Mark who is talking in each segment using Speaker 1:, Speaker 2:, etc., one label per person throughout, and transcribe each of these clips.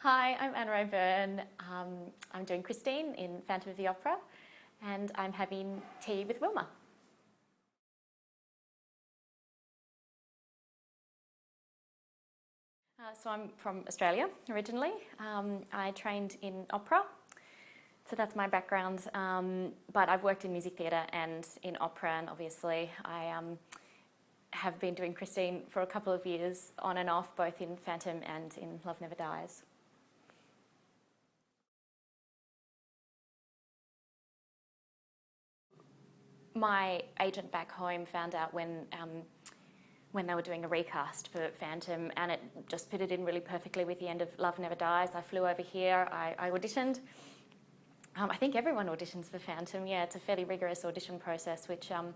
Speaker 1: Hi, I'm Anna O'Byrne. I'm doing Christine in Phantom of the Opera, and I'm having tea with Wilma. So I'm from Australia originally. I trained in opera, so that's my background. But I've worked in music theatre and in opera, and obviously I have been doing Christine for a couple of years on and off, both in Phantom and in Love Never Dies. My agent back home found out when they were doing a recast for Phantom, and it just fitted in really perfectly with the end of Love Never Dies. I flew over here, I auditioned. I think everyone auditions for Phantom. Yeah, it's a fairly rigorous audition process, which on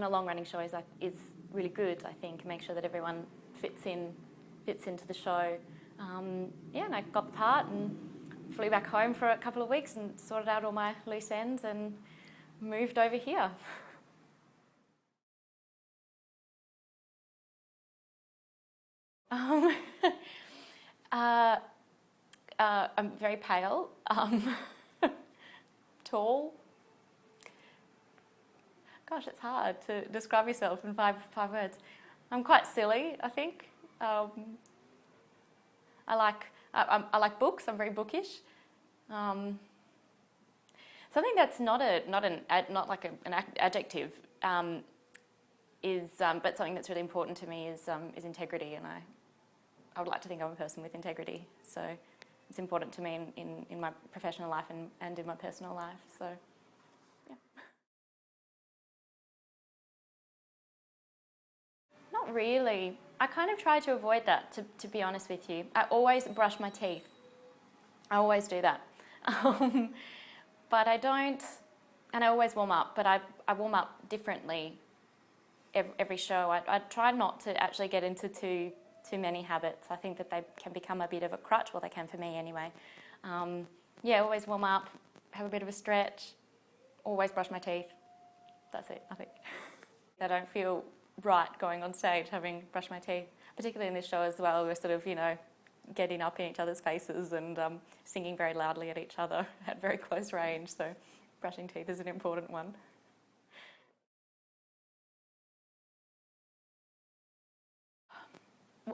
Speaker 1: a long-running show is really good. I think make sure that everyone fits into the show. Yeah, and I got the part and flew back home for a couple of weeks and sorted out all my loose ends and moved over here. Um, uh, I'm very pale, tall. Gosh, it's hard to describe yourself in five words. I'm quite silly, I think. I like books. I'm very bookish. Something that's not like an adjective but something that's really important to me is integrity, and I would like to think I'm a person with integrity. So it's important to me in my professional life and in my personal life. So yeah. Not really. I kind of try to avoid that, to be honest with you. I always brush my teeth. I always do that. But I don't, and I always warm up, but I warm up differently every show. I try not to actually get into too many habits. I think that they can become a bit of a crutch, well they can for me anyway. Yeah, always warm up, have a bit of a stretch, always brush my teeth. That's it, I think. I don't feel right going on stage having brushed my teeth, particularly in this show as well. We're sort of, getting up in each other's faces and singing very loudly at each other at very close range, so brushing teeth is an important one.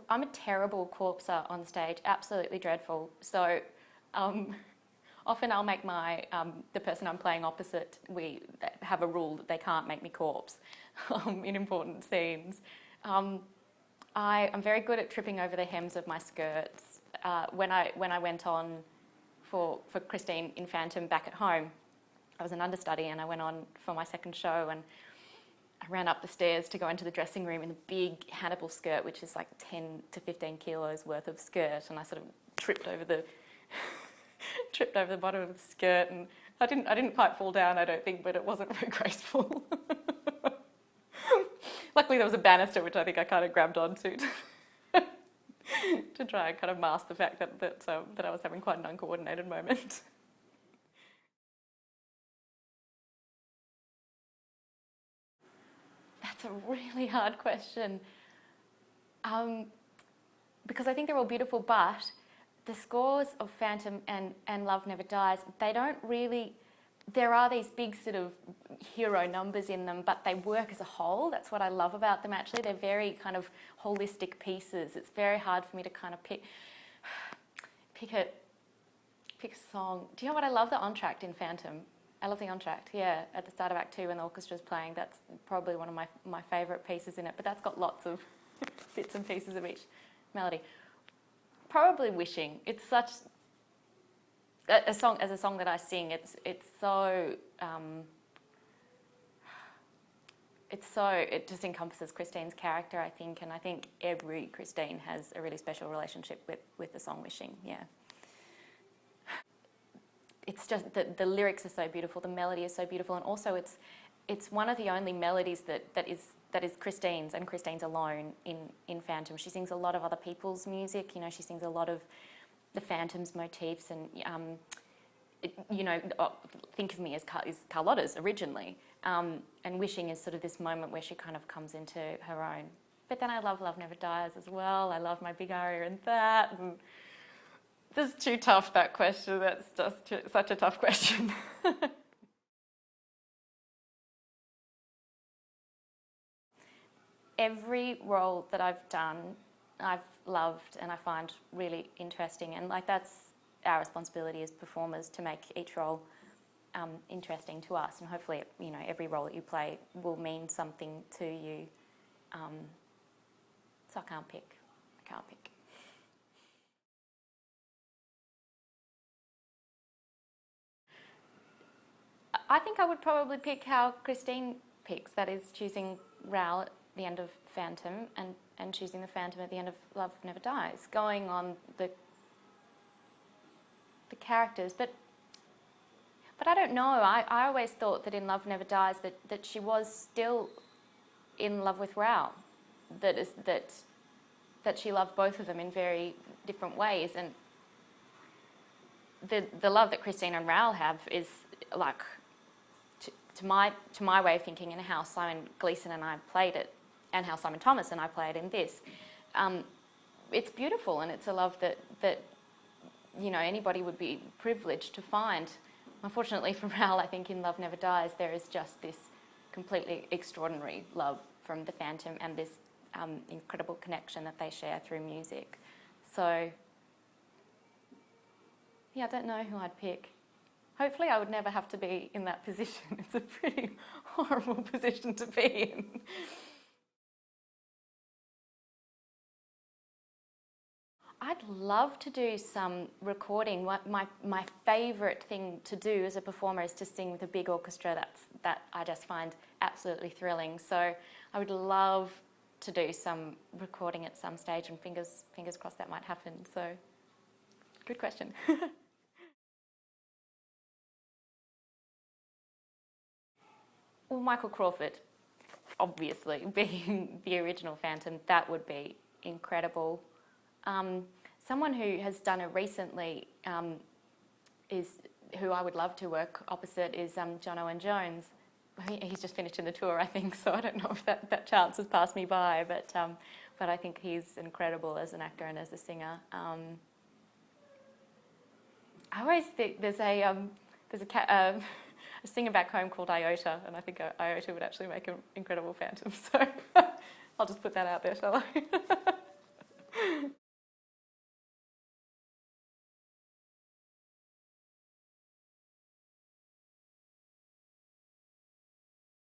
Speaker 1: I'm a terrible corpser on stage, absolutely dreadful. So often I'll make the person I'm playing opposite, we have a rule that they can't make me corpse in important scenes. I'm very good at tripping over the hems of my skirts. When I went on for Christine in Phantom back at home, I was an understudy and I went on for my second show, and I ran up the stairs to go into the dressing room in a big Hannibal skirt, which is like 10 to 15 kilos worth of skirt, and I sort of tripped over the bottom of the skirt, and I didn't quite fall down, I don't think, but it wasn't very graceful. Luckily there was a banister which I think I kind of grabbed onto to try and kind of mask the fact that I was having quite an uncoordinated moment. That's a really hard question. Because I think they're all beautiful, but the scores of Phantom and Love Never Dies, they don't really, there are these big sort of hero numbers in them, but they work as a whole. That's what I love about them, actually. They're very kind of holistic pieces. It's very hard for me to kind of pick a song. Do you know what I love? The entr'acte in Phantom. I love the entr'acte, yeah, at the start of Act 2 when the orchestra's playing. That's probably one of my favourite pieces in it, but that's got lots of bits and pieces of each melody. Probably Wishing. It's such a song that I sing. It just encompasses Christine's character, I think, and I think every Christine has a really special relationship with the song Wishing. Yeah. It's just the lyrics are so beautiful, the melody is so beautiful, and also it's one of the only melodies that is Christine's, and Christine's alone in Phantom. She sings a lot of other people's music. She sings a lot of the Phantom's motifs, and Think of Me as Carlotta's originally, and Wishing is sort of this moment where she kind of comes into her own. But then I love Love Never Dies as well. I love my big aria in that. And This is too tough, that question. That's just such a tough question. Every role that I've done, I've loved and I find really interesting. And like that's our responsibility as performers to make each role interesting to us. And hopefully, you know, every role that you play will mean something to you. So I can't pick. I can't pick. I think I would probably pick how Christine picks, that is choosing Raoul at the end of Phantom and choosing the Phantom at the end of Love Never Dies, going on the characters. But I don't know, I always thought that in Love Never Dies that she was still in love with Raoul, that she loved both of them in very different ways. And the love that Christine and Raoul have is like, to my way of thinking, and how Simon Gleeson and I played it, and how Simon Thomas and I played in this, it's beautiful, and it's a love that you know, anybody would be privileged to find. Unfortunately for Raoul, I think in Love Never Dies there is just this completely extraordinary love from the Phantom and this incredible connection that they share through music. So yeah, I don't know who I'd pick. Hopefully I would never have to be in that position. It's a pretty horrible position to be in. I'd love to do some recording. My favourite thing to do as a performer is to sing with a big orchestra. That I just find absolutely thrilling. So I would love to do some recording at some stage, and fingers crossed that might happen. So good question. Well, Michael Crawford, obviously, being the original Phantom, that would be incredible. Someone who has done it recently who I would love to work opposite is John Owen Jones. He's just finished in the tour, I think, so I don't know if that chance has passed me by, but I think he's incredible as an actor and as a singer. I always think there's a singer back home called Iota, and I think Iota would actually make an incredible Phantom, so I'll just put that out there, shall I?